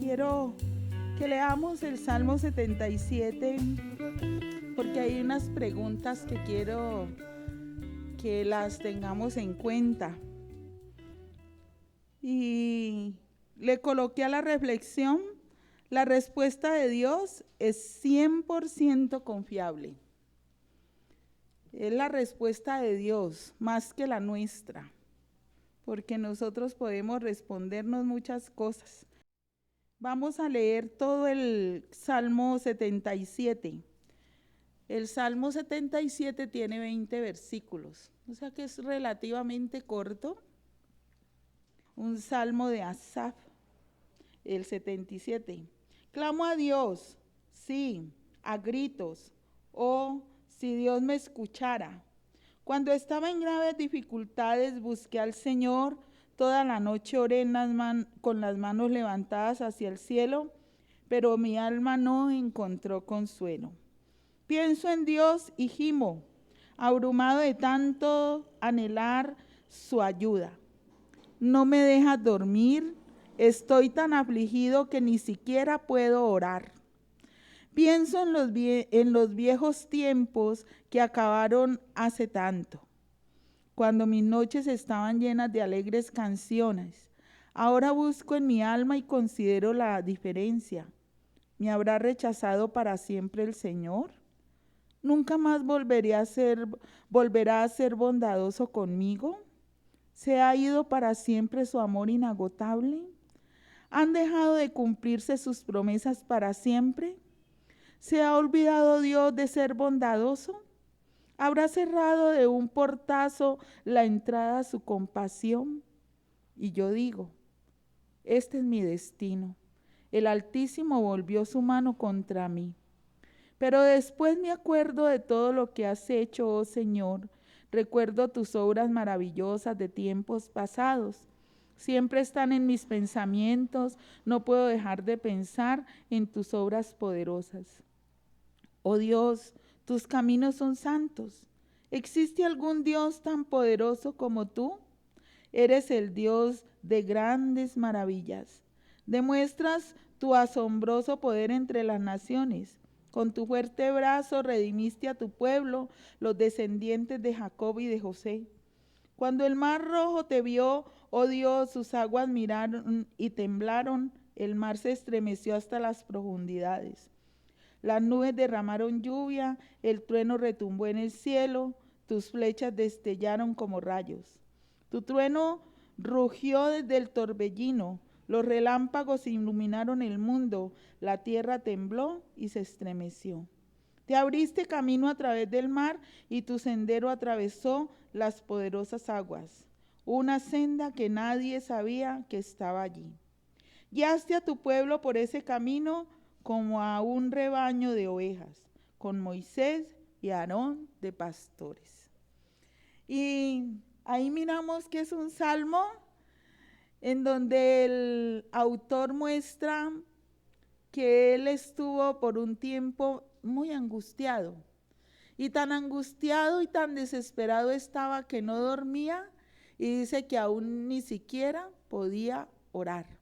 quiero que leamos el Salmo 77 porque hay unas preguntas que quiero que las tengamos en cuenta. Y le coloqué a la reflexión: la respuesta de Dios es 100% confiable. Es la respuesta de Dios más que la nuestra, porque nosotros podemos respondernos muchas cosas. Vamos a leer todo el Salmo 77. El Salmo 77 tiene 20 versículos, o sea que es relativamente corto. Un salmo de Asaf, el 77. Clamo a Dios, sí, a gritos, oh, si Dios me escuchara. Cuando estaba en graves dificultades, busqué al Señor. Toda la noche oré con las manos levantadas hacia el cielo, pero mi alma no encontró consuelo. Pienso en Dios y gimo, abrumado de tanto anhelar su ayuda. No me deja dormir, estoy tan afligido que ni siquiera puedo orar. Pienso en los viejos tiempos que acabaron hace tanto, cuando mis noches estaban llenas de alegres canciones. Ahora busco en mi alma y considero la diferencia. ¿Me habrá rechazado para siempre el Señor? ¿Nunca más volverá a ser bondadoso conmigo? ¿Se ha ido para siempre su amor inagotable? ¿Han dejado de cumplirse sus promesas para siempre? ¿Se ha olvidado Dios de ser bondadoso? ¿Habrá cerrado de un portazo la entrada a su compasión? Y yo digo, este es mi destino. El Altísimo volvió su mano contra mí. Pero después me acuerdo de todo lo que has hecho, oh Señor. Recuerdo tus obras maravillosas de tiempos pasados. Siempre están en mis pensamientos. No puedo dejar de pensar en tus obras poderosas. Oh Dios, tus caminos son santos. ¿Existe algún Dios tan poderoso como tú? Eres el Dios de grandes maravillas. Demuestras tu asombroso poder entre las naciones. Con tu fuerte brazo redimiste a tu pueblo, los descendientes de Jacob y de José. Cuando el mar rojo te vio, oh Dios, sus aguas miraron y temblaron, el mar se estremeció hasta las profundidades. Las nubes derramaron lluvia, el trueno retumbó en el cielo, tus flechas destellaron como rayos. Tu trueno rugió desde el torbellino, los relámpagos iluminaron el mundo, la tierra tembló y se estremeció. Te abriste camino a través del mar y tu sendero atravesó las poderosas aguas, una senda que nadie sabía que estaba allí. Guiaste a tu pueblo por ese camino como a un rebaño de ovejas, con Moisés y Aarón de pastores. Y ahí miramos que es un salmo en donde el autor muestra que él estuvo por un tiempo muy angustiado. Y tan angustiado y tan desesperado estaba que no dormía, y dice que aún ni siquiera podía orar.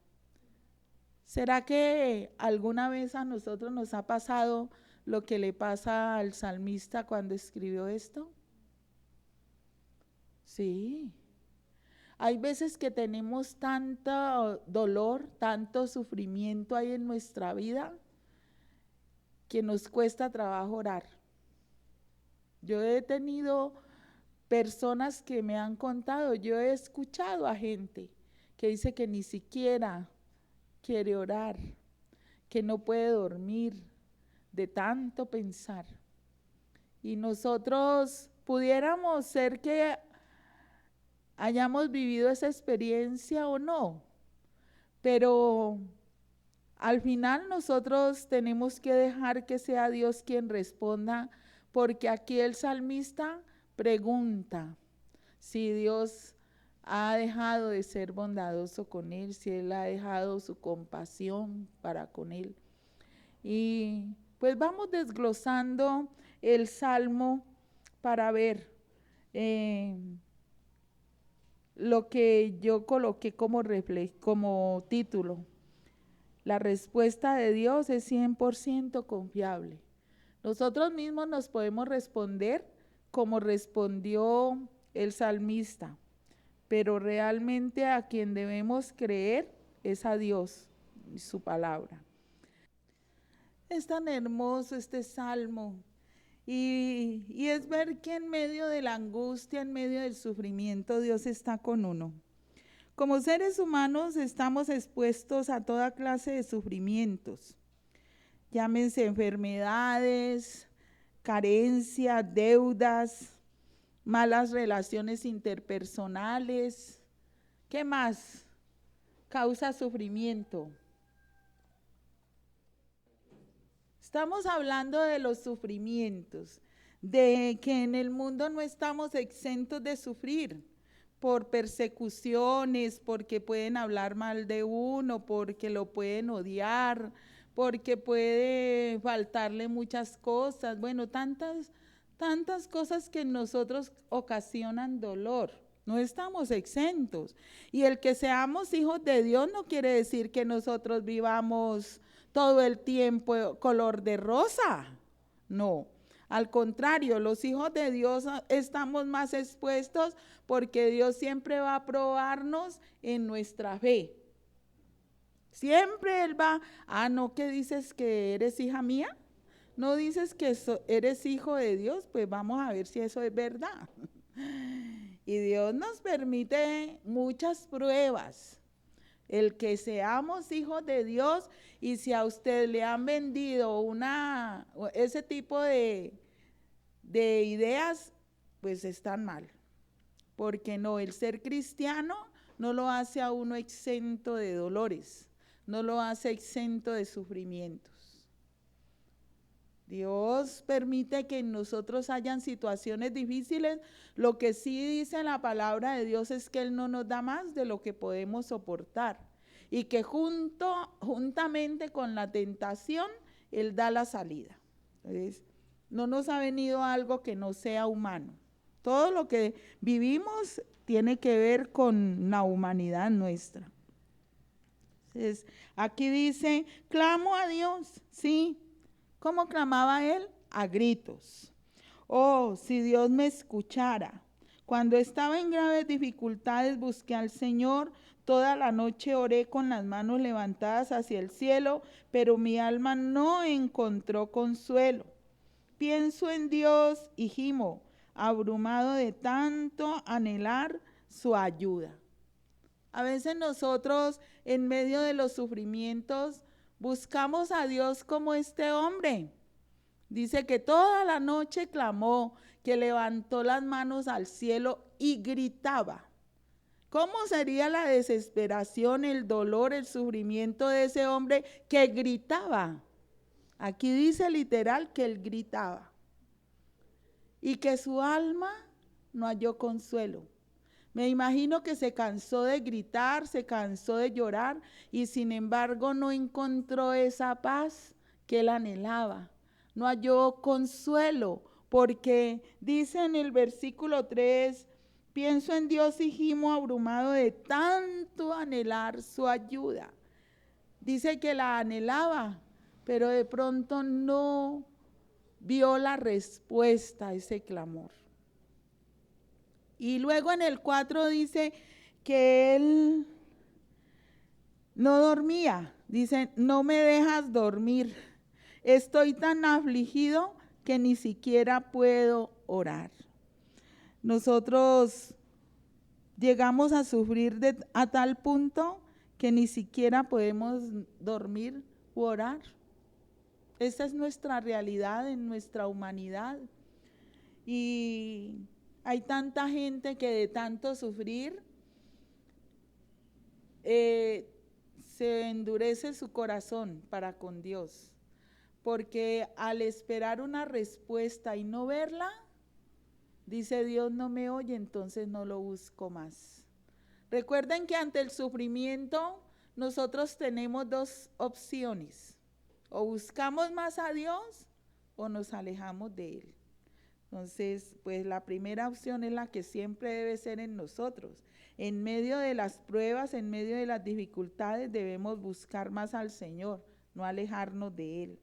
¿Será que alguna vez a nosotros nos ha pasado lo que le pasa al salmista cuando escribió esto? Sí. Hay veces que tenemos tanto dolor, tanto sufrimiento ahí en nuestra vida que nos cuesta trabajo orar. Yo he tenido personas que me han contado, yo he escuchado a gente que dice que ni siquiera quiere orar, que no puede dormir de tanto pensar. Y nosotros pudiéramos ser que hayamos vivido esa experiencia o no, pero al final nosotros tenemos que dejar que sea Dios quien responda, porque aquí el salmista pregunta si Dios ha dejado de ser bondadoso con él, si él ha dejado su compasión para con él. Y pues vamos desglosando el salmo para ver lo que yo coloqué como título: La respuesta de Dios es 100% confiable. Nosotros mismos nos podemos responder como respondió el salmista, pero realmente a quien debemos creer es a Dios y su palabra. Es tan hermoso este salmo y es ver que en medio de la angustia, en medio del sufrimiento, Dios está con uno. Como seres humanos estamos expuestos a toda clase de sufrimientos, llámense enfermedades, carencias, deudas, malas relaciones interpersonales. ¿Qué más causa sufrimiento? Estamos hablando de los sufrimientos, de que en el mundo no estamos exentos de sufrir por persecuciones, porque pueden hablar mal de uno, porque lo pueden odiar, porque puede faltarle muchas cosas, bueno, tantas cosas que en nosotros ocasionan dolor. No estamos exentos. Y el que seamos hijos de Dios no quiere decir que nosotros vivamos todo el tiempo color de rosa. No. Al contrario, los hijos de Dios estamos más expuestos porque Dios siempre va a probarnos en nuestra fe. Siempre Él va, no, ¿qué dices que eres hija mía? ¿No dices que eres hijo de Dios? Pues vamos a ver si eso es verdad. Y Dios nos permite muchas pruebas. El que seamos hijos de Dios, y si a usted le han vendido ese tipo de ideas, pues están mal. Porque no, el ser cristiano no lo hace a uno exento de dolores, no lo hace exento de sufrimientos. Dios permite que en nosotros hayan situaciones difíciles. Lo que sí dice la palabra de Dios es que Él no nos da más de lo que podemos soportar. Y que juntamente con la tentación, Él da la salida. Entonces, no nos ha venido algo que no sea humano. Todo lo que vivimos tiene que ver con la humanidad nuestra. Entonces, aquí dice, clamo a Dios, sí. ¿Cómo clamaba él? A gritos. Oh, si Dios me escuchara. Cuando estaba en graves dificultades busqué al Señor. Toda la noche oré con las manos levantadas hacia el cielo, pero mi alma no encontró consuelo. Pienso en Dios y gimo, abrumado de tanto anhelar su ayuda. A veces nosotros, en medio de los sufrimientos, buscamos a Dios como este hombre. Dice que toda la noche clamó, que levantó las manos al cielo y gritaba. ¿Cómo sería la desesperación, el dolor, el sufrimiento de ese hombre que gritaba? Aquí dice literal que él gritaba. Y que su alma no halló consuelo. Me imagino que se cansó de gritar, se cansó de llorar y sin embargo no encontró esa paz que él anhelaba. No halló consuelo porque dice en el versículo 3, pienso en Dios y gimo abrumado de tanto anhelar su ayuda. Dice que la anhelaba, pero de pronto no vio la respuesta a ese clamor. Y luego en el 4 dice que él no dormía. Dice, no me dejas dormir. Estoy tan afligido que ni siquiera puedo orar. Nosotros llegamos a sufrir a tal punto que ni siquiera podemos dormir u orar. Esa es nuestra realidad en nuestra humanidad. Y hay tanta gente que de tanto sufrir se endurece su corazón para con Dios, porque al esperar una respuesta y no verla, dice Dios no me oye, entonces no lo busco más. Recuerden que ante el sufrimiento nosotros tenemos dos opciones, o buscamos más a Dios o nos alejamos de Él. Entonces, pues la primera opción es la que siempre debe ser en nosotros, En medio de las pruebas, en medio de las dificultades, debemos buscar más al Señor, no alejarnos de Él.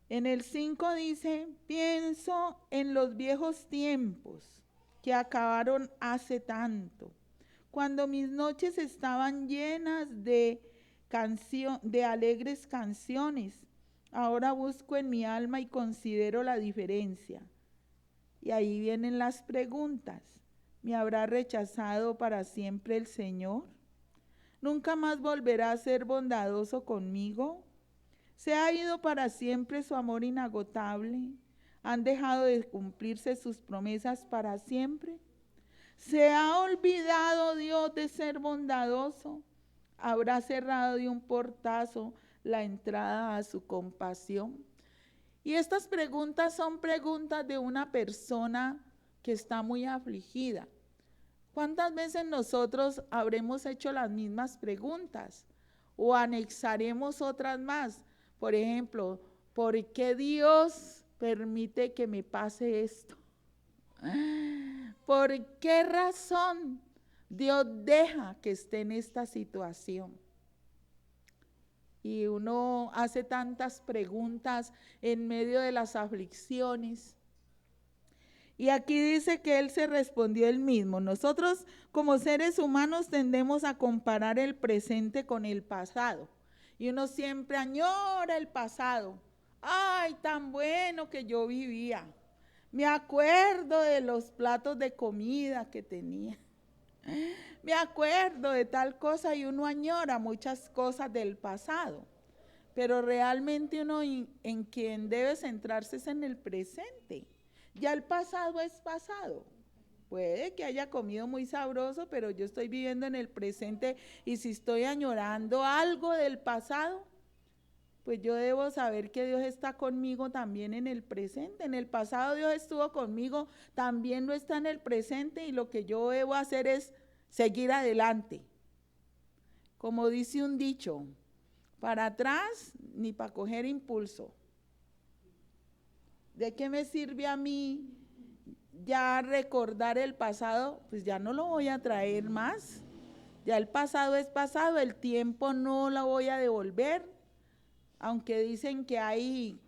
En el 5 dice, pienso en los viejos tiempos que acabaron hace tanto, cuando mis noches estaban llenas de alegres canciones. Ahora busco en mi alma y considero la diferencia. Y ahí vienen las preguntas. ¿Me habrá rechazado para siempre el Señor? ¿Nunca más volverá a ser bondadoso conmigo? ¿Se ha ido para siempre su amor inagotable? ¿Han dejado de cumplirse sus promesas para siempre? ¿Se ha olvidado Dios de ser bondadoso? ¿Habrá cerrado de un portazo la entrada a su compasión? Y estas preguntas son preguntas de una persona que está muy afligida. ¿Cuántas veces nosotros habremos hecho las mismas preguntas o anexaremos otras más? Por ejemplo, ¿por qué Dios permite que me pase esto? ¿Por qué razón Dios deja que esté en esta situación? Y uno hace tantas preguntas en medio de las aflicciones. Y aquí dice que él se respondió él mismo. Nosotros como seres humanos tendemos a comparar el presente con el pasado. Y uno siempre añora el pasado. Ay, tan bueno que yo vivía. Me acuerdo de los platos de comida que tenía. Me acuerdo de tal cosa y uno añora muchas cosas del pasado. Pero realmente uno en quien debe centrarse es en el presente. Ya el pasado es pasado. Puede que haya comido muy sabroso, pero yo estoy viviendo en el presente y si estoy añorando algo del pasado, pues yo debo saber que Dios está conmigo también en el presente. En el pasado Dios estuvo conmigo, también lo está en el presente y lo que yo debo hacer es seguir adelante. Como dice un dicho, para atrás ni para coger impulso. ¿De qué me sirve a mí ya recordar el pasado? Pues ya no lo voy a traer más. Ya el pasado es pasado, el tiempo no lo voy a devolver. Aunque dicen que hay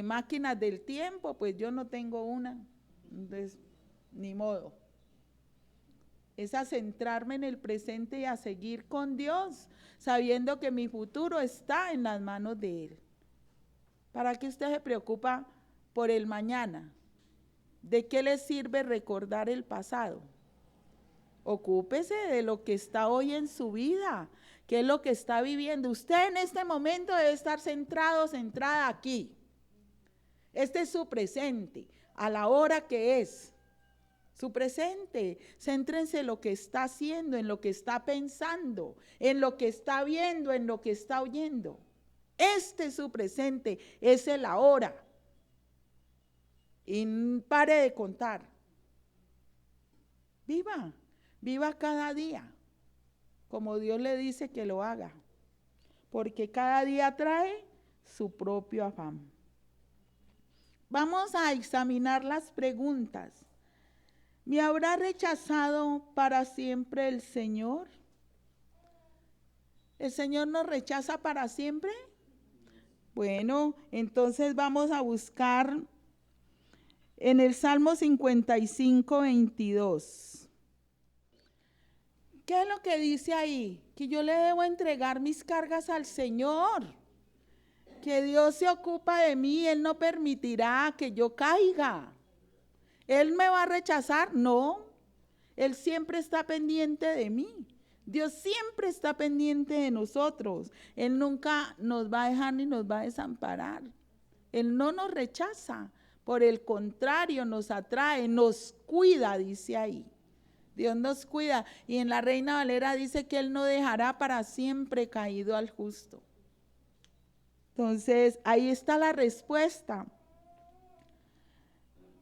máquinas del tiempo, pues yo no tengo una. Entonces, ni modo. Es a centrarme en el presente y a seguir con Dios, sabiendo que mi futuro está en las manos de Él. ¿Para qué usted se preocupa por el mañana? ¿De qué le sirve recordar el pasado? Ocúpese de lo que está hoy en su vida, qué es lo que está viviendo. Usted en este momento debe estar centrado, centrada aquí. Este es su presente, a la hora que es. Su presente, céntrense en lo que está haciendo, en lo que está pensando, en lo que está viendo, en lo que está oyendo. Este es su presente, es el ahora. Y pare de contar. Viva, viva cada día, como Dios le dice que lo haga, porque cada día trae su propio afán. Vamos a examinar las preguntas. ¿Me habrá rechazado para siempre el Señor? ¿El Señor nos rechaza para siempre? Bueno, entonces vamos a buscar en el Salmo 55, 22. ¿Qué es lo que dice ahí? Que yo le debo entregar mis cargas al Señor. Que Dios se ocupa de mí, Él no permitirá que yo caiga. ¿Él me va a rechazar? No. Él siempre está pendiente de mí. Dios siempre está pendiente de nosotros. Él nunca nos va a dejar ni nos va a desamparar. Él no nos rechaza. Por el contrario, nos atrae, nos cuida, dice ahí. Dios nos cuida. Y en la Reina Valera dice que Él no dejará para siempre caído al justo. Entonces, ahí está la respuesta.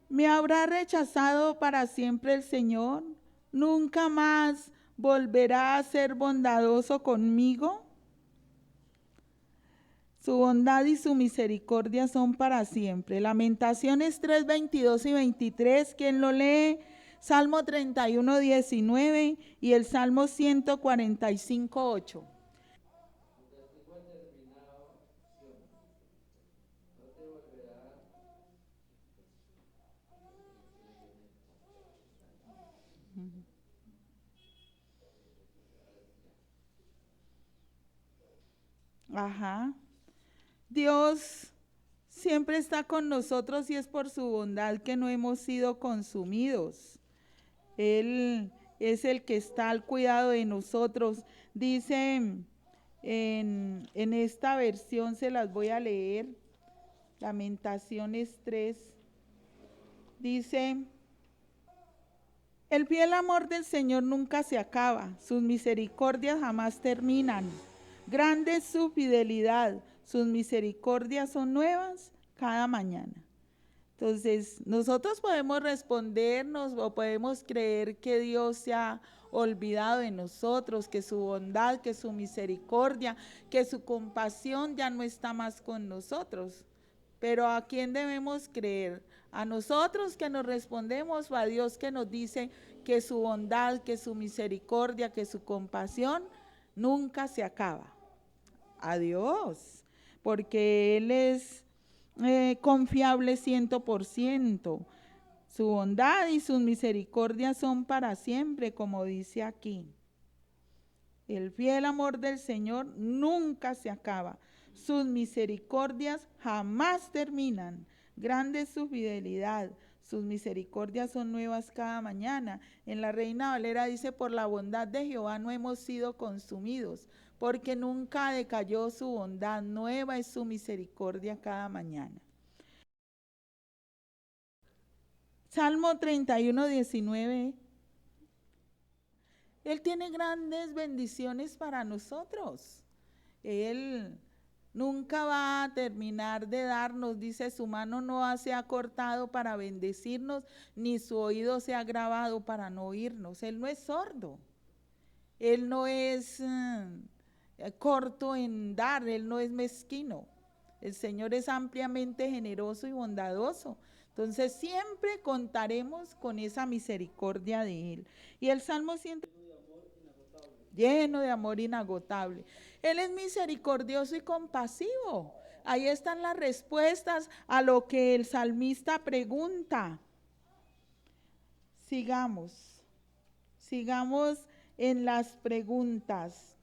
¿Me habrá rechazado para siempre el Señor? ¿Nunca más volverá a ser bondadoso conmigo? Su bondad y su misericordia son para siempre. Lamentaciones 3, 22 y 23, quien lo lee Salmo 31, 19 y el Salmo 145, 8. Ajá. Dios siempre está con nosotros y es por su bondad que no hemos sido consumidos. Él es el que está al cuidado de nosotros. Dice en esta versión, se las voy a leer, Lamentaciones 3, dice: el fiel amor del Señor nunca se acaba, sus misericordias jamás terminan. Grande es su fidelidad, sus misericordias son nuevas cada mañana. Entonces, nosotros podemos respondernos o podemos creer que Dios se ha olvidado de nosotros, que su bondad, que su misericordia, que su compasión ya no está más con nosotros. Pero ¿a quién debemos creer? ¿A nosotros que nos respondemos o a Dios que nos dice que su bondad, que su misericordia, que su compasión nunca se acaba? A Dios, porque Él es confiable 100%. Su bondad y sus misericordias son para siempre, como dice aquí. El fiel amor del Señor nunca se acaba. Sus misericordias jamás terminan. Grande es su fidelidad. Sus misericordias son nuevas cada mañana. En la Reina Valera dice: por la bondad de Jehová no hemos sido consumidos, porque nunca decayó su bondad. Nueva es su misericordia cada mañana. Salmo 31, 19. Él tiene grandes bendiciones para nosotros. Él nunca va a terminar de darnos, dice: su mano no se ha cortado para bendecirnos, ni su oído se ha agravado para no oírnos. Él no es sordo, Él no es corto en dar, Él no es mezquino. El Señor es ampliamente generoso y bondadoso. Entonces siempre contaremos con esa misericordia de Él. Y el Salmo 100, lleno de amor inagotable. Él es misericordioso y compasivo. Ahí están las respuestas a lo que el salmista pregunta. Sigamos en las preguntas.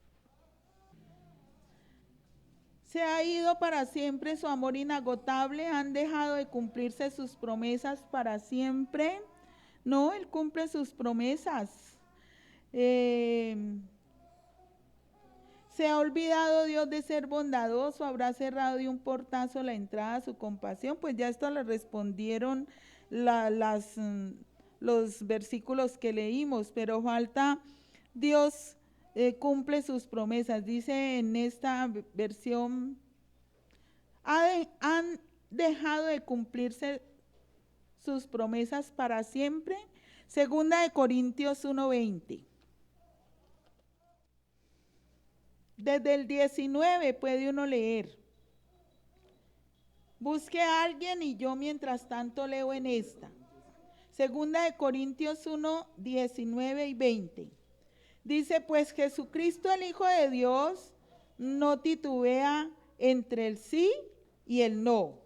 Se ha ido para siempre su amor inagotable, han dejado de cumplirse sus promesas para siempre. No, Él cumple sus promesas. ¿Se ha olvidado Dios de ser bondadoso? ¿Habrá cerrado de un portazo la entrada a su compasión? Pues ya esto le respondieron los versículos que leímos, pero falta: Dios cumple sus promesas. Dice en esta versión: han dejado de cumplirse sus promesas para siempre. Segunda de Corintios 1:20. Desde el 19 puede uno leer. Busque a alguien y yo mientras tanto leo en esta. Segunda de Corintios 1, 19 y 20. Dice: pues Jesucristo, el Hijo de Dios, no titubea entre el sí y el no.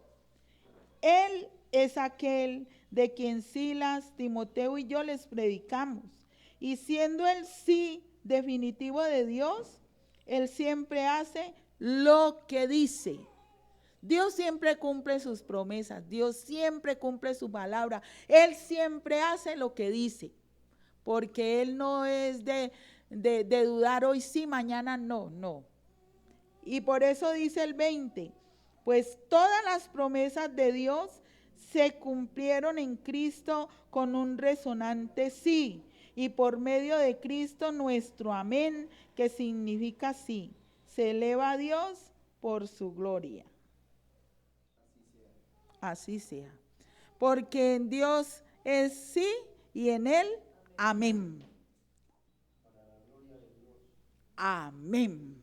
Él es aquel de quien Silas, Timoteo y yo les predicamos. Y siendo el sí definitivo de Dios, Él siempre hace lo que dice. Dios siempre cumple sus promesas, Dios siempre cumple su palabra, Él siempre hace lo que dice, porque Él no es de dudar hoy sí, mañana no, no. Y por eso dice el 20, pues todas las promesas de Dios se cumplieron en Cristo con un resonante sí, y por medio de Cristo nuestro amén, que significa sí, se eleva a Dios por su gloria. Así sea. Porque en Dios es sí y en Él amén. Amén.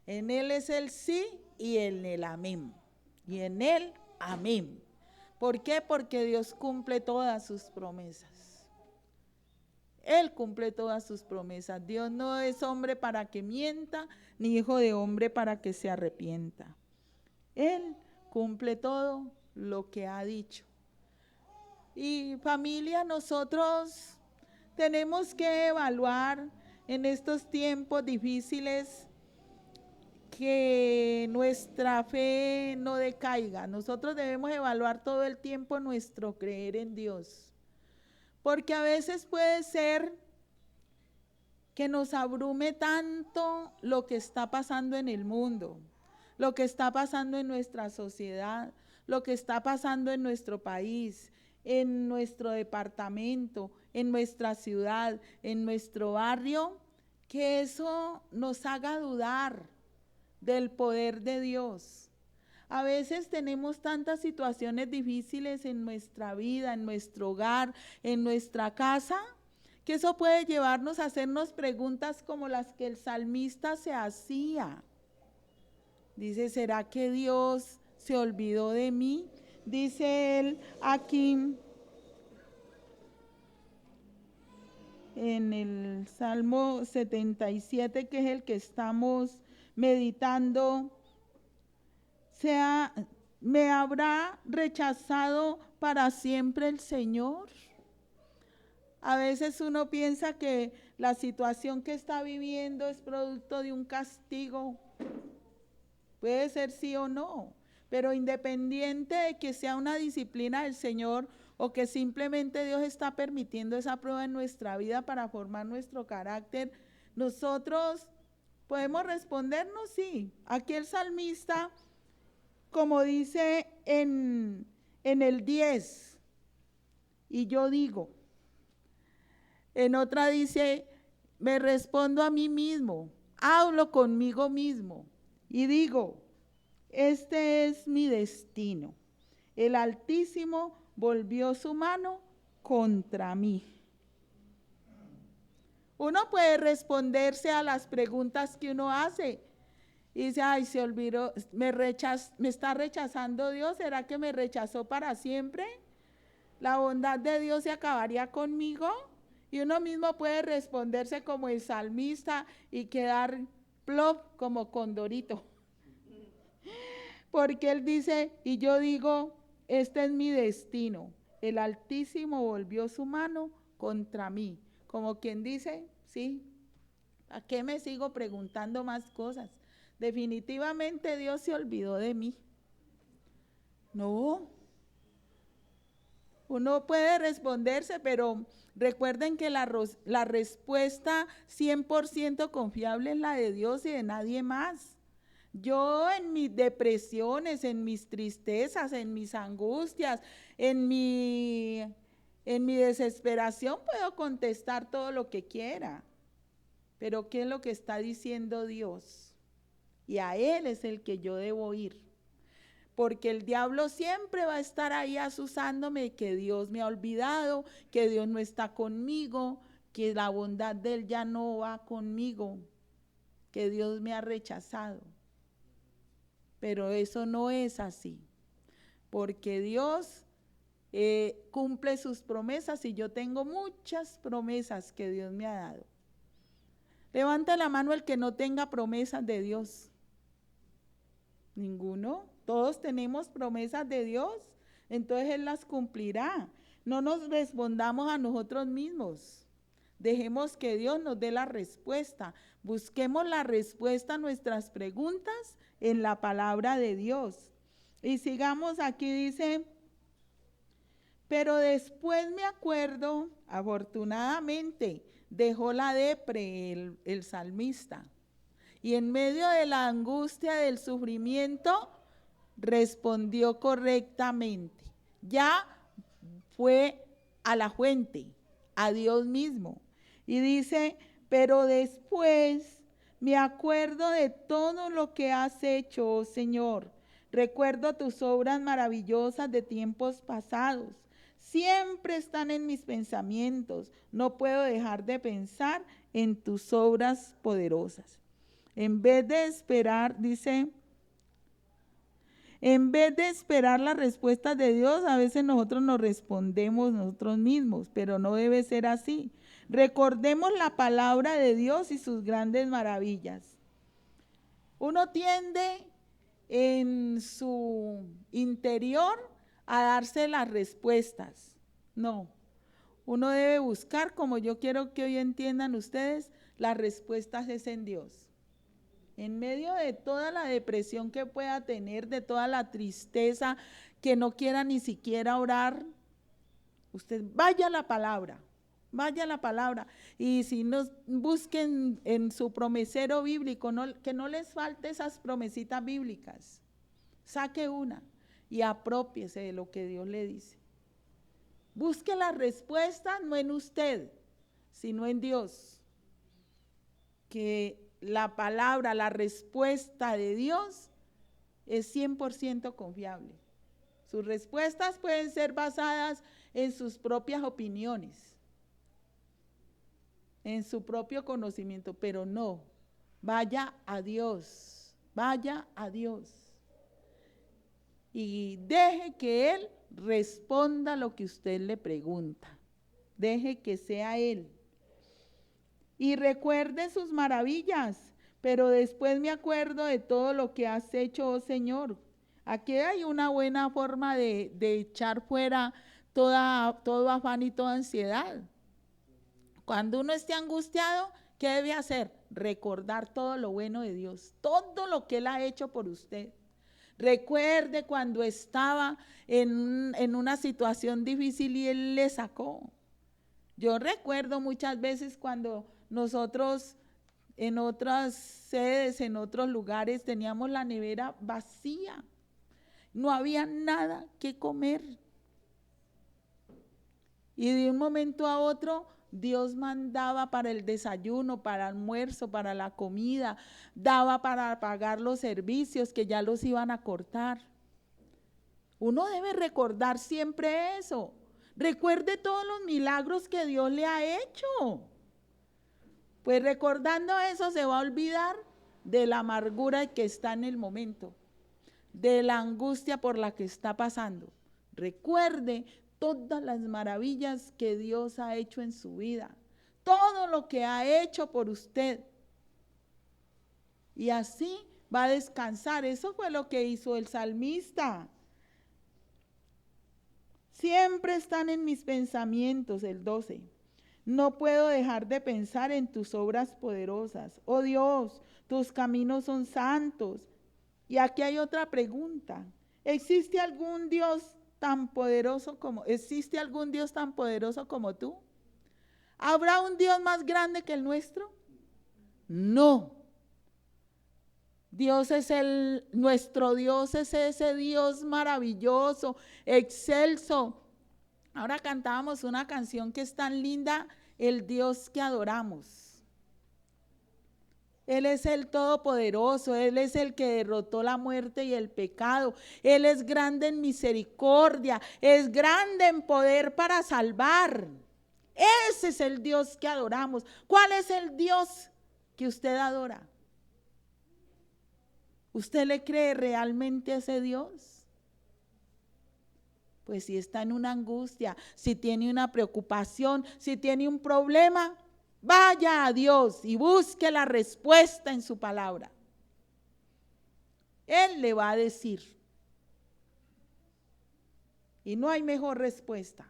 En Él es el sí y en el amén. Y en Él amén. ¿Por qué? Porque Dios cumple todas sus promesas. Él cumple todas sus promesas. Dios no es hombre para que mienta, ni hijo de hombre para que se arrepienta. Él cumple todo lo que ha dicho. Y familia, nosotros tenemos que evaluar en estos tiempos difíciles que nuestra fe no decaiga. Nosotros debemos evaluar todo el tiempo nuestro creer en Dios. Porque a veces puede ser que nos abrume tanto lo que está pasando en el mundo, lo que está pasando en nuestra sociedad, lo que está pasando en nuestro país, en nuestro departamento, en nuestra ciudad, en nuestro barrio, que eso nos haga dudar del poder de Dios. A veces tenemos tantas situaciones difíciles en nuestra vida, en nuestro hogar, en nuestra casa, que eso puede llevarnos a hacernos preguntas como las que el salmista se hacía. Dice, ¿será que Dios se olvidó de mí? Dice él aquí en el Salmo 77, que es el que estamos meditando. ¿Me habrá rechazado para siempre el Señor? A veces uno piensa que la situación que está viviendo es producto de un castigo. Puede ser sí o no, pero independiente de que sea una disciplina del Señor o que simplemente Dios está permitiendo esa prueba en nuestra vida para formar nuestro carácter, nosotros podemos respondernos sí. Aquí el salmista, como dice en el 10, y yo digo, en otra dice, me respondo a mí mismo, hablo conmigo mismo y digo, este es mi destino. El Altísimo volvió su mano contra mí. Uno puede responderse a las preguntas que uno hace. Y dice, ay, se olvidó, me está rechazando Dios, ¿será que me rechazó para siempre? ¿La bondad de Dios se acabaría conmigo? Y uno mismo puede responderse como el salmista y quedar plop como Condorito. Porque él dice, y yo digo, este es mi destino. El Altísimo volvió su mano contra mí. Como quien dice, sí, ¿a qué me sigo preguntando más cosas? Definitivamente Dios se olvidó de mí. No. Uno puede responderse, pero recuerden que la respuesta 100% confiable es la de Dios y de nadie más. Yo en mis depresiones, en mis tristezas, en mis angustias, en mi desesperación puedo contestar todo lo que quiera. Pero ¿qué es lo que está diciendo Dios? Y a Él es el que yo debo ir. Porque el diablo siempre va a estar ahí asusándome que Dios me ha olvidado, que Dios no está conmigo, que la bondad de Él ya no va conmigo, que Dios me ha rechazado. Pero eso no es así, porque Dios cumple sus promesas y yo tengo muchas promesas que Dios me ha dado. Levanta la mano el que no tenga promesas de Dios. Ninguno. Todos tenemos promesas de Dios, entonces Él las cumplirá. No nos respondamos a nosotros mismos. Dejemos que Dios nos dé la respuesta. Busquemos la respuesta a nuestras preguntas en la palabra de Dios. Y sigamos aquí, dice, pero después me acuerdo, afortunadamente, dejó la depre el salmista. Y en medio de la angustia del sufrimiento, respondió correctamente. Ya fue a la fuente, a Dios mismo. Y dice, pero después me acuerdo de todo lo que has hecho, oh Señor. Recuerdo tus obras maravillosas de tiempos pasados. Siempre están en mis pensamientos. No puedo dejar de pensar en tus obras poderosas. En vez de esperar, dice, en vez de esperar las respuestas de Dios, a veces nosotros nos respondemos nosotros mismos, pero no debe ser así. Recordemos la palabra de Dios y sus grandes maravillas. Uno tiende en su interior a darse las respuestas. No, uno debe buscar, como yo quiero que hoy entiendan ustedes, las respuestas es en Dios. En medio de toda la depresión que pueda tener, de toda la tristeza, que no quiera ni siquiera orar, usted vaya a la palabra. Vaya a la palabra. Y si no, busquen en su promesero bíblico, que no les falte esas promesitas bíblicas. Saque una y apropiese de lo que Dios le dice. Busque la respuesta no en usted, sino en Dios. Que la palabra, la respuesta de Dios es 100% confiable. Sus respuestas pueden ser basadas en sus propias opiniones, en su propio conocimiento, pero no, vaya a Dios, vaya a Dios. Y deje que Él responda lo que usted le pregunta. Deje que sea Él. Y recuerde sus maravillas, pero después me acuerdo de todo lo que has hecho, oh Señor. Aquí hay una buena forma de echar fuera todo afán y toda ansiedad. Cuando uno esté angustiado, ¿qué debe hacer? Recordar todo lo bueno de Dios, todo lo que Él ha hecho por usted. Recuerde cuando estaba en una situación difícil y Él le sacó. Yo recuerdo muchas veces cuando nosotros en otras sedes, en otros lugares, teníamos la nevera vacía. No había nada que comer. Y de un momento a otro, Dios mandaba para el desayuno, para el almuerzo, para la comida, daba para pagar los servicios que ya los iban a cortar. Uno debe recordar siempre eso. Recuerde todos los milagros que Dios le ha hecho. Pues recordando eso se va a olvidar de la amargura que está en el momento, de la angustia por la que está pasando. Recuerde todas las maravillas que Dios ha hecho en su vida, todo lo que ha hecho por usted. Y así va a descansar. Eso fue lo que hizo el salmista. Siempre están en mis pensamientos, el 12. No puedo dejar de pensar en tus obras poderosas. Oh Dios, tus caminos son santos. Y aquí hay otra pregunta. ¿Existe algún Dios tan poderoso como tú? ¿Habrá un Dios más grande que el nuestro? No. Nuestro Dios es ese Dios maravilloso, excelso. Ahora cantábamos una canción que es tan linda, el Dios que adoramos. Él es el Todopoderoso, Él es el que derrotó la muerte y el pecado. Él es grande en misericordia, es grande en poder para salvar. Ese es el Dios que adoramos. ¿Cuál es el Dios que usted adora? ¿Usted le cree realmente a ese Dios? Pues si está en una angustia, si tiene una preocupación, si tiene un problema, vaya a Dios y busque la respuesta en su palabra. Él le va a decir. Y no hay mejor respuesta.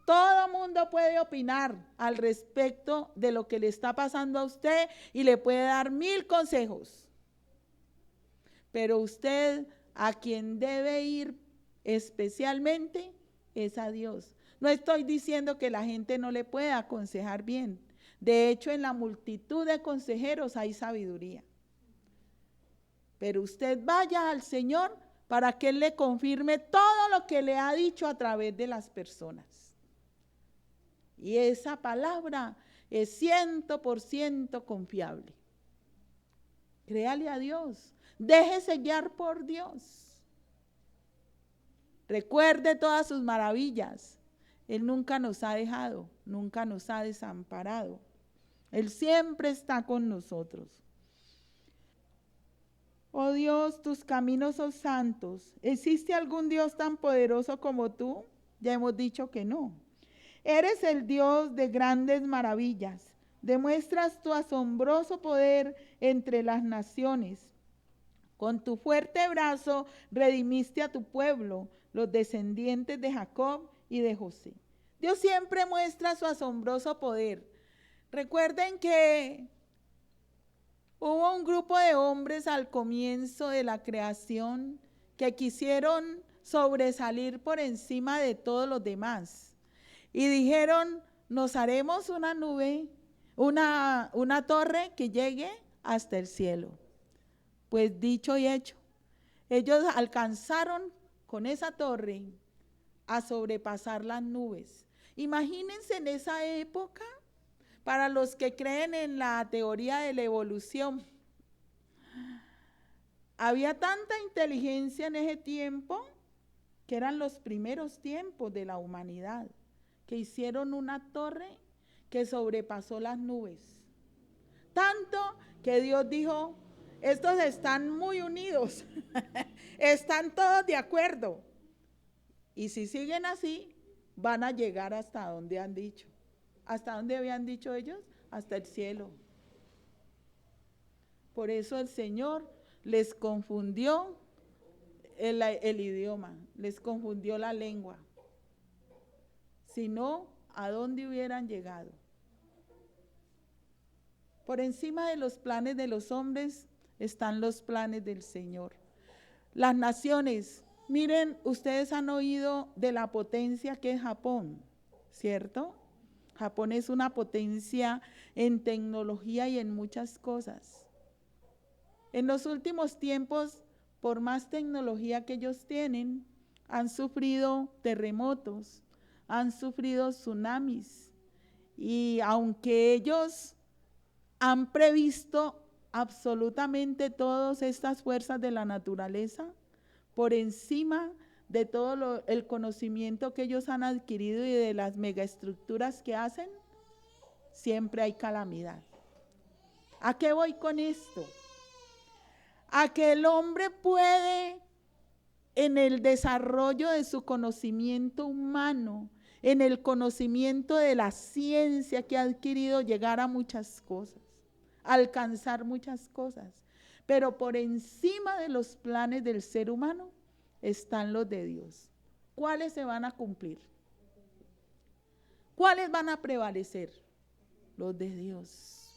Todo mundo puede opinar al respecto de lo que le está pasando a usted y le puede dar 1000 consejos. Pero usted a quien debe ir especialmente es a Dios. No estoy diciendo que la gente no le pueda aconsejar bien. De hecho, en la multitud de consejeros hay sabiduría. Pero usted vaya al Señor para que Él le confirme todo lo que le ha dicho a través de las personas. Y esa palabra es 100% confiable. Créale a Dios. Déjese guiar por Dios. Recuerde todas sus maravillas. Él nunca nos ha dejado, nunca nos ha desamparado. Él siempre está con nosotros. Oh Dios, tus caminos son santos. ¿Existe algún Dios tan poderoso como tú? Ya hemos dicho que no. Eres el Dios de grandes maravillas. Demuestras tu asombroso poder entre las naciones. Con tu fuerte brazo redimiste a tu pueblo, los descendientes de Jacob y de José. Dios siempre muestra su asombroso poder. Recuerden que hubo un grupo de hombres al comienzo de la creación que quisieron sobresalir por encima de todos los demás. Y dijeron, nos haremos una nube, una torre que llegue hasta el cielo. Pues dicho y hecho, ellos alcanzaron con esa torre a sobrepasar las nubes. Imagínense en esa época, para los que creen en la teoría de la evolución, había tanta inteligencia en ese tiempo, que eran los primeros tiempos de la humanidad, que hicieron una torre que sobrepasó las nubes. Tanto que Dios dijo, estos están muy unidos, están todos de acuerdo. Y si siguen así, van a llegar hasta donde han dicho. ¿Hasta dónde habían dicho ellos? Hasta el cielo. Por eso el Señor les confundió el idioma, les confundió la lengua. Si no, ¿a dónde hubieran llegado? Por encima de los planes de los hombres están los planes del Señor. Las naciones, miren, ustedes han oído de la potencia que es Japón, ¿cierto? Japón es una potencia en tecnología y en muchas cosas. En los últimos tiempos, por más tecnología que ellos tienen, han sufrido terremotos, han sufrido tsunamis, y aunque ellos han previsto absolutamente todas estas fuerzas de la naturaleza, por encima de todo el conocimiento que ellos han adquirido y de las megaestructuras que hacen, siempre hay calamidad. ¿A qué voy con esto? A que el hombre puede, en el desarrollo de su conocimiento humano, en el conocimiento de la ciencia que ha adquirido, llegar a muchas cosas, alcanzar muchas cosas, pero por encima de los planes del ser humano están los de Dios. ¿Cuáles se van a cumplir? ¿Cuáles van a prevalecer? Los de Dios.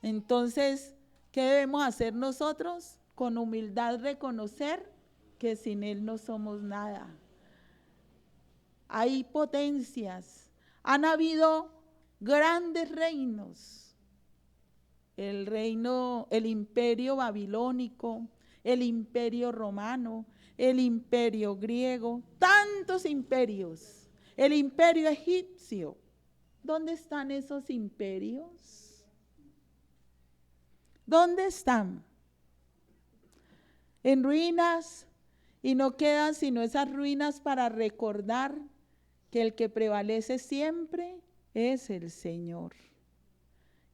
Entonces, ¿qué debemos hacer nosotros? Con humildad reconocer que sin Él no somos nada. Hay potencias, han habido grandes reinos. El imperio babilónico, el imperio romano, el imperio griego, tantos imperios, el imperio egipcio. ¿Dónde están esos imperios? ¿Dónde están? En ruinas, y no quedan sino esas ruinas para recordar que el que prevalece siempre es el Señor.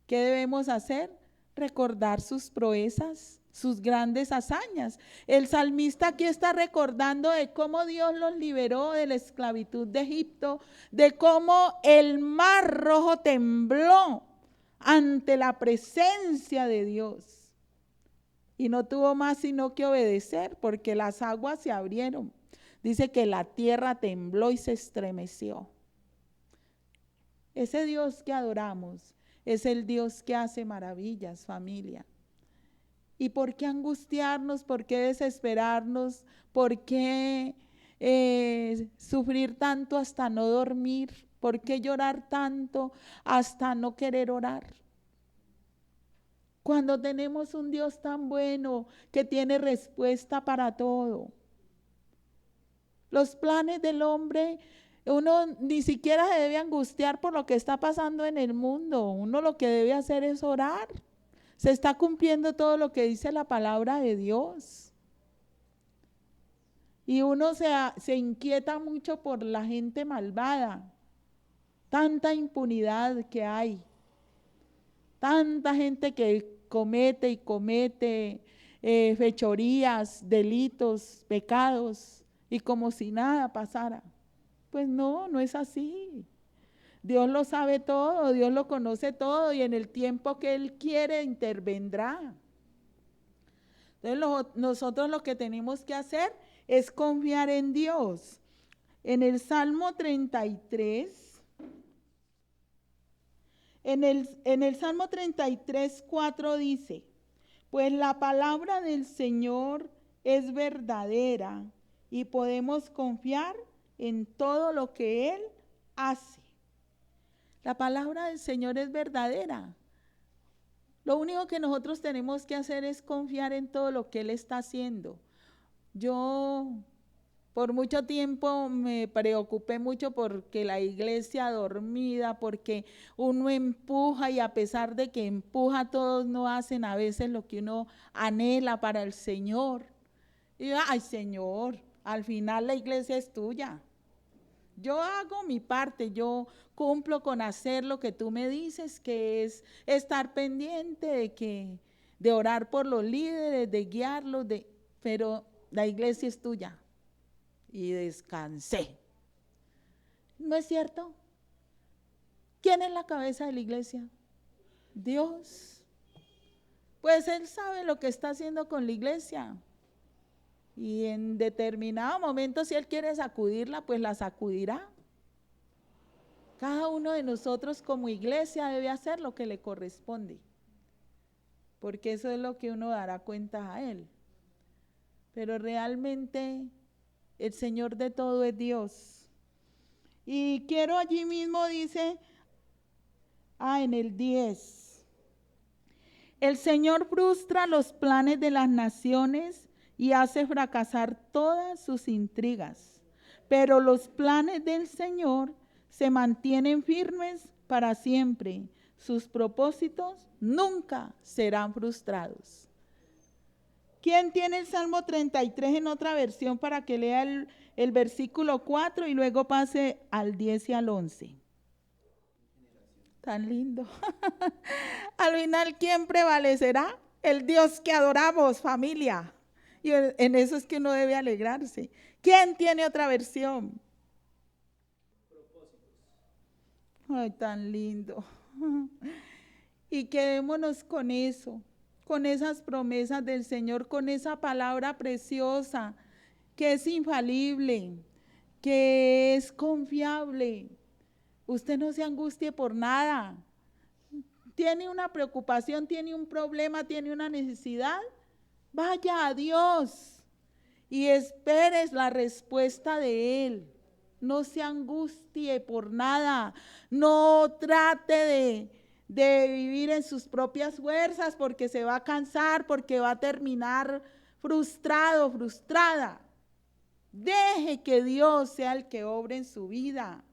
¿Qué debemos hacer? Recordar sus proezas, sus grandes hazañas. El salmista aquí está recordando de cómo Dios los liberó de la esclavitud de Egipto, de cómo el mar rojo tembló ante la presencia de Dios. Y no tuvo más sino que obedecer, porque las aguas se abrieron. Dice que la tierra tembló y se estremeció. Ese Dios que adoramos es el Dios que hace maravillas, familia. ¿Y por qué angustiarnos? ¿Por qué desesperarnos? ¿Por qué sufrir tanto hasta no dormir? ¿Por qué llorar tanto hasta no querer orar? Cuando tenemos un Dios tan bueno que tiene respuesta para todo. Los planes del hombre, uno ni siquiera se debe angustiar por lo que está pasando en el mundo. Uno lo que debe hacer es orar. Se está cumpliendo todo lo que dice la palabra de Dios. Y uno se inquieta mucho por la gente malvada. Tanta impunidad que hay. Tanta gente que comete fechorías, delitos, pecados, y como si nada pasara. Pues no, no es así. Dios lo sabe todo, Dios lo conoce todo y en el tiempo que Él quiere intervendrá. Entonces nosotros lo que tenemos que hacer es confiar en Dios. En el Salmo 33, en el Salmo 33, 4 dice, pues la palabra del Señor es verdadera y podemos confiar en todo lo que Él hace. La palabra del Señor es verdadera. Lo único que nosotros tenemos que hacer es confiar en todo lo que Él está haciendo. Yo por mucho tiempo me preocupé mucho porque la iglesia dormida, porque uno empuja y a pesar de que empuja, todos no hacen a veces lo que uno anhela para el Señor. Y yo, ay Señor, al final la iglesia es tuya. Yo hago mi parte, yo cumplo con hacer lo que tú me dices, que es estar pendiente de orar por los líderes, de guiarlos, pero la iglesia es tuya. Y descansé. ¿No es cierto? ¿Quién es la cabeza de la iglesia? Dios. Pues Él sabe lo que está haciendo con la iglesia. Y en determinado momento, si Él quiere sacudirla, pues la sacudirá. Cada uno de nosotros como iglesia debe hacer lo que le corresponde, porque eso es lo que uno dará cuenta a Él. Pero realmente el Señor de todo es Dios. Y quiero allí mismo, dice, en el 10, el Señor frustra los planes de las naciones y hace fracasar todas sus intrigas, pero los planes del Señor se mantienen firmes para siempre. Sus propósitos nunca serán frustrados. ¿Quién tiene el Salmo 33 en otra versión para que lea el versículo 4 y luego pase al 10 y al 11? Tan lindo. Al final, ¿quién prevalecerá? El Dios que adoramos, familia. Y en eso es que uno debe alegrarse. ¿Quién tiene otra versión? Ay, tan lindo. Y quedémonos con eso, con esas promesas del Señor, con esa palabra preciosa que es infalible, que es confiable. Usted no se angustie por nada. Tiene una preocupación, tiene un problema, tiene una necesidad. Vaya a Dios y esperes la respuesta de Él. No se angustie por nada. No trate de vivir en sus propias fuerzas porque se va a cansar, porque va a terminar frustrado, frustrada. Deje que Dios sea el que obre en su vida.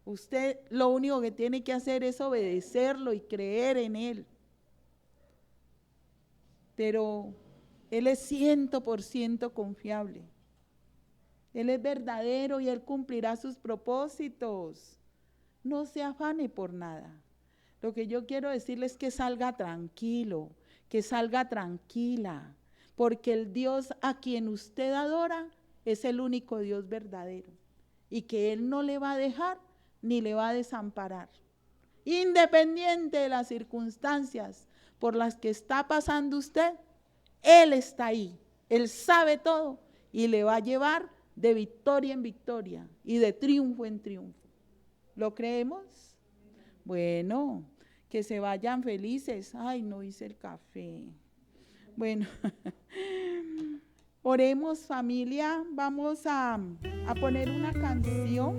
Usted lo único que tiene que hacer es obedecerlo y creer en Él. Pero Él es 100% confiable. Él es verdadero y Él cumplirá sus propósitos. No se afane por nada. Lo que yo quiero decirle es que salga tranquilo, que salga tranquila, porque el Dios a quien usted adora es el único Dios verdadero y que Él no le va a dejar ni le va a desamparar. Independiente de las circunstancias por las que está pasando usted, Él está ahí, Él sabe todo y le va a llevar de victoria en victoria y de triunfo en triunfo. ¿Lo creemos? Bueno, que se vayan felices. Ay, no hice el café. Bueno, oremos familia, vamos a poner una canción.